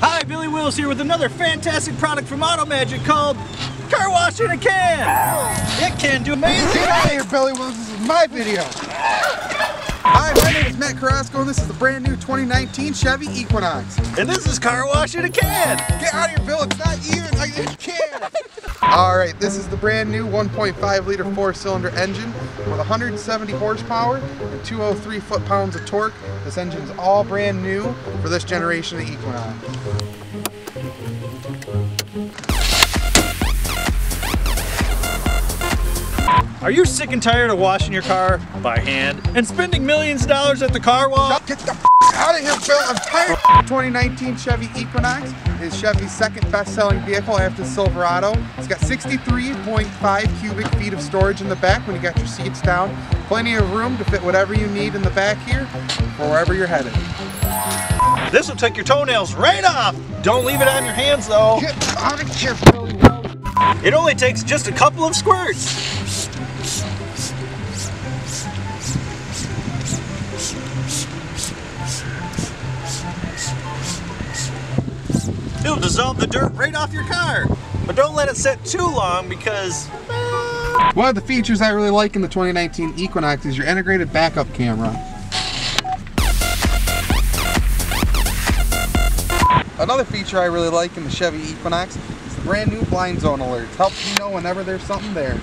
Hi, Billy Wills here with another fantastic product from Auto Magic called Car Wash in a Can. It can do amazing. Get out of here, Billy Wills. This is my video. Hi, my name is Matt Carrasco, and this is the brand new 2019 Chevy Equinox. And this is Car Wash in a Can. Get out of here, Bill. It's not even like a can. All right, this is the brand new 1.5 liter 4-cylinder engine with 170 horsepower and 203 foot-pounds of torque. This engine is all brand new for this generation of Equinox. Are you sick and tired of washing your car by hand and spending millions of dollars at the car wash? Get the out of here, Bill. I'm tired. 2019 Chevy Equinox is Chevy's second best-selling vehicle after the Silverado. It's got 63.5 cubic feet of storage in the back when you got your seats down. Plenty of room to fit whatever you need in the back here for wherever you're headed. This will take your toenails right off. Don't leave it on your hands though. Get out of here, Billy Wills. It only takes just a couple of squirts. It'll dissolve the dirt right off your car. But don't let it sit too long because... One of the features I really like in the 2019 Equinox is your integrated backup camera. Another feature I really like in the Chevy Equinox is the brand new blind zone alerts. Helps you know whenever there's something there.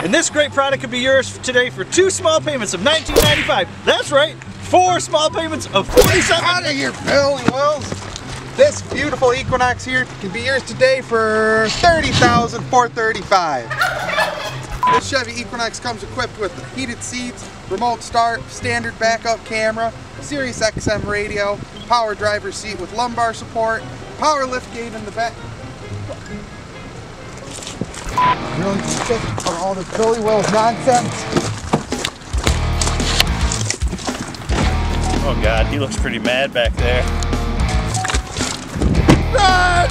And this great product could be yours today for 2 small payments of $19.95. That's right, 4 small payments of $47. Out of here, Billy Wills. This beautiful Equinox here can be yours today for $30,435. This Chevy Equinox comes equipped with heated seats, remote start, standard backup camera, Sirius XM radio, power driver's seat with lumbar support, power lift gate in the back. Really sick of all this Billy Wills nonsense. Oh God, he looks pretty mad back there. Run!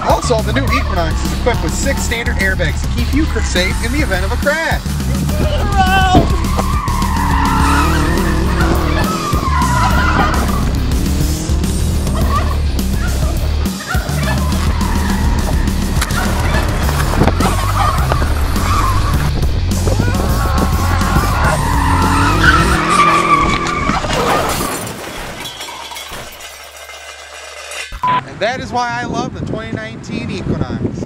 Also, the new Equinox is equipped with 6 standard airbags to keep you safe in the event of a crash. And that is why I love the 2019 Equinox.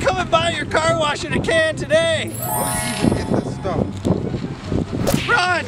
Come and buy your car wash in a can today. Let's see if we can get this stuff. Run!